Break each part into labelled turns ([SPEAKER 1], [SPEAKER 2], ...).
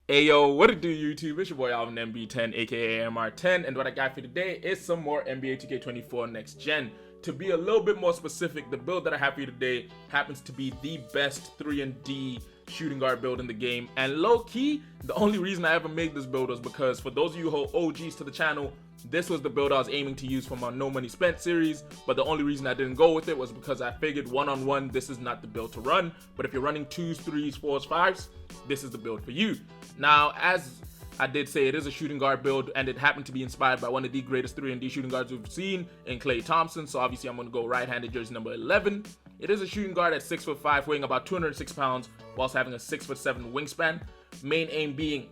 [SPEAKER 1] Ayo, what it do YouTube? It's your boy Alvin MB10 aka AMR10, and what I got for today is some more NBA 2K24 Next Gen. To be a little bit more specific, the build that I have for you today happens to be the best 3&D shooting guard build in the game, and low-key, the only reason I ever made this build was because for those of you who are OGs to the channel, this was the build I was aiming to use for my No Money Spent series, but the only reason I didn't go with it was because I figured one-on-one, this is not the build to run, but if you're running 2s, 3s, 4s, 5s, this is the build for you. Now, as I did say, it is a shooting guard build, and it happened to be inspired by one of the greatest 3&D shooting guards we've seen in Klay Thompson, so obviously I'm going to go right-handed jersey number 11. It is a shooting guard at 6'5", weighing about 206 pounds, whilst having a 6'7" wingspan. Main aim being,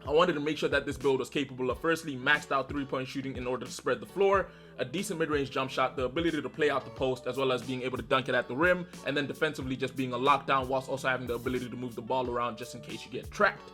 [SPEAKER 1] I wanted to make sure that this build was capable of firstly maxed out 3-point shooting in order to spread the floor, a decent mid-range jump shot, the ability to play out the post, as well as being able to dunk it at the rim, and then defensively just being a lockdown whilst also having the ability to move the ball around just in case you get trapped.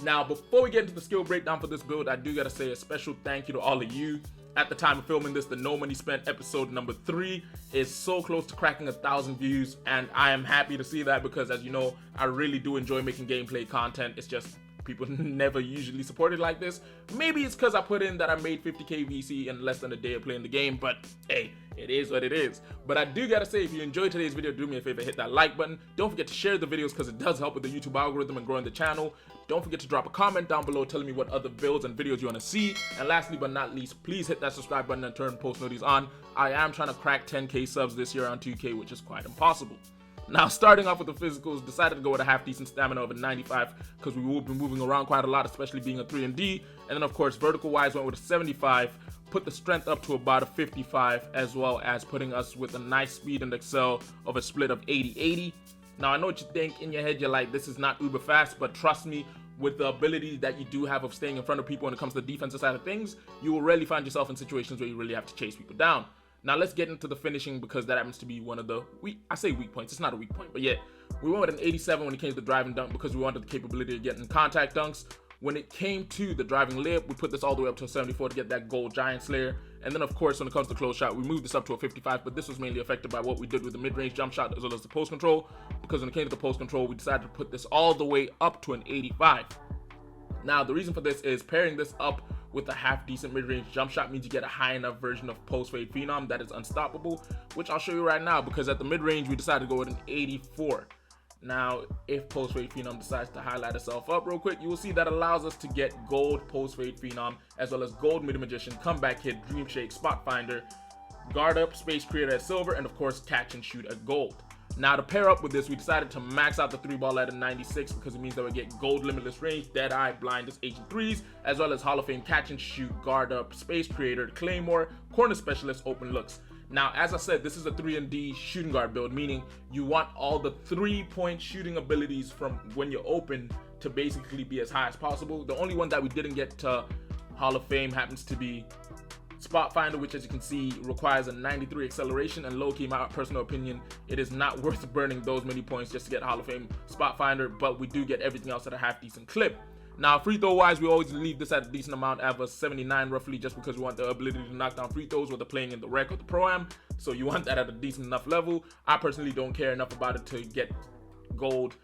[SPEAKER 1] Now, before we get into the skill breakdown for this build, I do gotta say a special thank you to all of you. At the time of filming this, the No Money Spent episode number 3 is so close to cracking 1,000 views, and I am happy to see that because, as you know, I really do enjoy making gameplay content. It's just people never usually support it like this. Maybe it's because I put in that I made 50k VC in less than a day of playing the game, but hey, it is what it is. But I do gotta say, if you enjoyed today's video, do me a favor, hit that like button. Don't forget to share the videos because it does help with the YouTube algorithm and growing the channel. Don't forget to drop a comment down below telling me what other builds and videos you want to see. And lastly but not least, please hit that subscribe button and turn post notifications on. I am trying to crack 10k subs this year on 2k, which is quite impossible. Now, starting off with the physicals, decided to go with a half-decent stamina of a 95 because we will be moving around quite a lot, especially being a 3&D. And then, of course, vertical-wise, went with a 75, put the strength up to about a 55, as well as putting us with a nice speed and excel of a split of 80-80. Now, I know what you think in your head. You're like, this is not uber fast, but trust me, with the ability that you do have of staying in front of people when it comes to the defensive side of things, you will rarely find yourself in situations where you really have to chase people down. Now let's get into the finishing because that happens to be one of the, I say weak points, it's not a weak point, but yeah, we went with an 87 when it came to the driving dunk because we wanted the capability of getting contact dunks. When it came to the driving layup, we put this all the way up to a 74 to get that gold giant slayer. And then of course, when it comes to close shot, we moved this up to a 55, but this was mainly affected by what we did with the mid-range jump shot as well as the post control, because when it came to the post control, we decided to put this all the way up to an 85. Now, the reason for this is pairing this up with a half-decent mid-range jump shot means you get a high enough version of post-fade phenom that is unstoppable, which I'll show you right now, because at the mid-range, we decided to go with an 84. Now, if post-fade phenom decides to highlight itself up real quick, you will see that allows us to get gold post-fade phenom, as well as gold mid-magician, comeback hit, dream shake, spot finder, guard up, space creator at silver, and of course, catch and shoot at gold. Now, to pair up with this, we decided to max out the 3-ball at a 96 because it means that we get gold limitless range, dead eye, blindness, H and 3s, as well as Hall of Fame catch and shoot, guard up, space creator, claymore, corner specialist, open looks. Now, as I said, this is a 3&D shooting guard build, meaning you want all the 3-point shooting abilities from when you open to basically be as high as possible. The only one that we didn't get to Hall of Fame happens to be Spot Finder, which as you can see requires a 93 acceleration, and low-key, my personal opinion, it is not worth burning those many points just to get Hall of Fame Spot Finder, but we do get everything else at a half-decent clip. Now, free throw wise, we always leave this at a decent amount, at a 79 roughly, just because we want the ability to knock down free throws whether playing in the rec or the pro-am, so you want that at a decent enough level. I personally don't care enough about it to get gold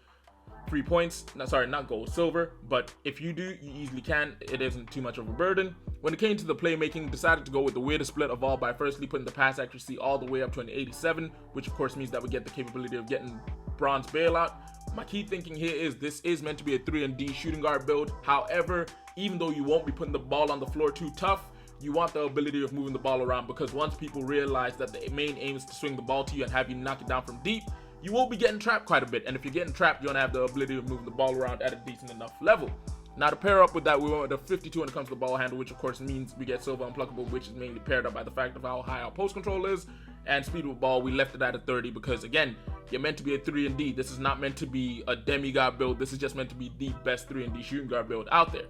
[SPEAKER 1] 3 points, no, sorry, not gold, silver, but if you do, you easily can. It isn't too much of a burden. When it came to the playmaking, decided to go with the weirdest split of all by firstly putting the pass accuracy all the way up to an 87, which of course means that we get the capability of getting bronze bailout. My key thinking here is this is meant to be a 3&D shooting guard build. However, even though you won't be putting the ball on the floor too tough, you want the ability of moving the ball around, because once people realize that the main aim is to swing the ball to you and have you knock it down from deep, you will be getting trapped quite a bit, and if you're getting trapped, you want to have the ability of moving the ball around at a decent enough level. Now, to pair up with that, we went with a 52 when it comes to the ball handle, which of course means we get silver unpluckable, which is mainly paired up by the fact of how high our post control is, and speed with ball, we left it at a 30 because, again, you're meant to be a 3&D. This is not meant to be a demigod build. This is just meant to be the best 3&D shooting guard build out there.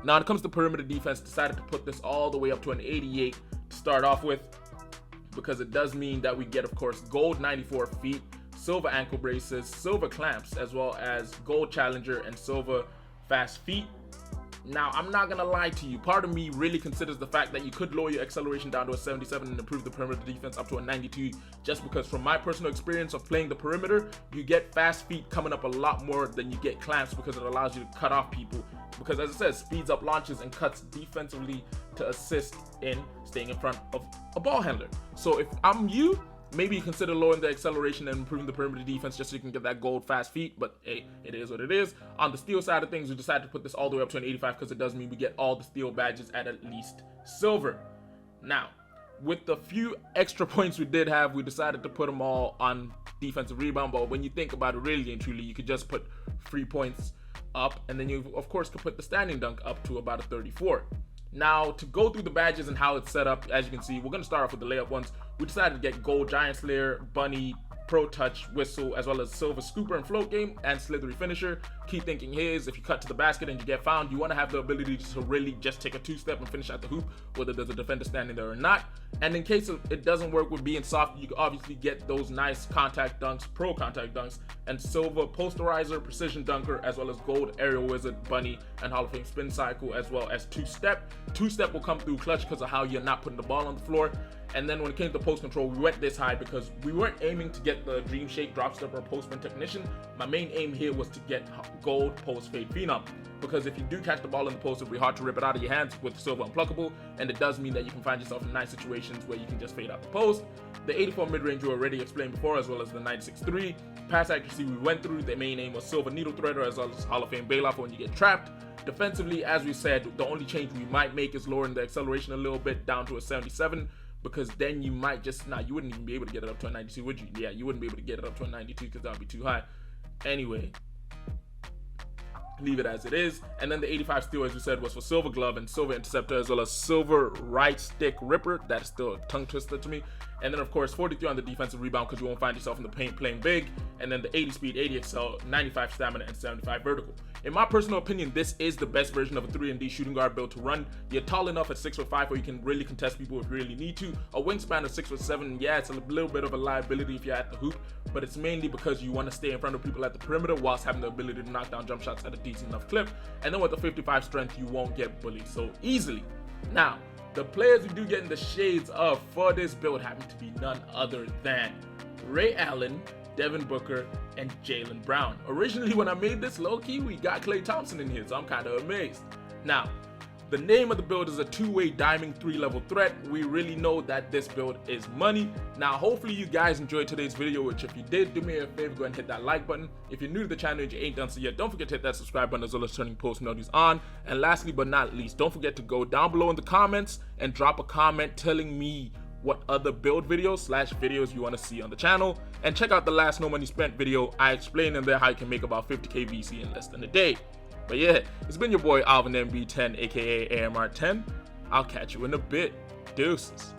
[SPEAKER 1] Now, when it comes to perimeter defense, decided to put this all the way up to an 88 to start off with, because it does mean that we get, of course, gold 94 feet, silver ankle braces, silver clamps, as well as gold challenger and silver fast feet. Now, I'm not gonna lie to you, part of me really considers the fact that you could lower your acceleration down to a 77 and improve the perimeter defense up to a 92, just because from my personal experience of playing the perimeter, you get fast feet coming up a lot more than you get clamps, because it allows you to cut off people because, as I said, speeds up launches and cuts defensively to assist in staying in front of a ball handler. So if I'm you, maybe you consider lowering the acceleration and improving the perimeter defense just so you can get that gold fast feet, but hey, it is what it is. On the steal side of things, we decided to put this all the way up to an 85 because it does mean we get all the steal badges at least silver. Now, with the few extra points we did have, we decided to put them all on defensive rebound, but when you think about it really and truly, you could just put 3 points up, and then you, of course, could put the standing dunk up to about a 34. Now, to go through the badges and how it's set up, as you can see, we're going to start off with the layup ones. We decided to get Gold Giant Slayer, Bunny, Pro Touch, Whistle, as well as Silver Scooper and Float Game, and Slithery Finisher. Key thinking here is if you cut to the basket and you get found, you want to have the ability to really just take a two-step and finish at the hoop, whether there's a defender standing there or not. And in case it doesn't work with being soft, you can obviously get those nice contact dunks, pro contact dunks, and Silver Posterizer, Precision Dunker, as well as Gold Aerial Wizard, Bunny, and Hall of Fame Spin Cycle, as well as two-step. Two-step will come through clutch because of how you're not putting the ball on the floor. And then when it came to post control, we went this high because we weren't aiming to get the Dream Shake Drop Step or Postman Technician. My main aim here was to get Gold Post Fade Phenom, because if you do catch the ball in the post, it'll be hard to rip it out of your hands with Silver Unpluckable, and it does mean that you can find yourself in nice situations where you can just fade out the post. The 84 mid-range we already explained before, as well as the 96.3. Pass accuracy we went through. The main aim was Silver Needle Threader, as well as Hall of Fame Bailout for when you get trapped. Defensively, as we said, the only change we might make is lowering the acceleration a little bit down to a 77, because then you might just, you wouldn't even be able to get it up to a 92, would you? Yeah, you wouldn't be able to get it up to a 92 because that would be too high. Anyway, leave it as it is. And then the 85 steal, as we said, was for Silver Glove and Silver Interceptor, as well as Silver Right Stick Ripper. That's still a tongue twister to me. And then, of course, 43 on the defensive rebound because you won't find yourself in the paint playing big. And then the 80 speed, 80 excel, 95 stamina, and 75 vertical. In my personal opinion, this is the best version of a 3-and-D shooting guard build to run. You're tall enough at 6'5" where you can really contest people if you really need to. A wingspan of 6'7", yeah, it's a little bit of a liability if you're at the hoop, but it's mainly because you want to stay in front of people at the perimeter whilst having the ability to knock down jump shots at a decent enough clip. And then with the 55 strength, you won't get bullied so easily. Now, the players we do get in the shades of for this build happen to be none other than Ray Allen, Devin Booker, and Jaylen Brown. Originally, when I made this low-key, we got Klay Thompson in here, so I'm kind of amazed. Now, the name of the build is a two-way diamond 3-level threat. We really know that this build is money. Now, hopefully you guys enjoyed today's video, which if you did, do me a favor, go ahead and hit that like button. If you're new to the channel and you ain't done so yet, don't forget to hit that subscribe button as well as turning post notifications on. And lastly but not least, don't forget to go down below in the comments and drop a comment telling me what other build videos you want to see on the channel, and check out the last No Money Spent video. I explained in there how you can make about 50k VC in less than a day. But yeah, it's been your boy Alvin MB10 aka AMR10. I'll catch you in a bit. Deuces.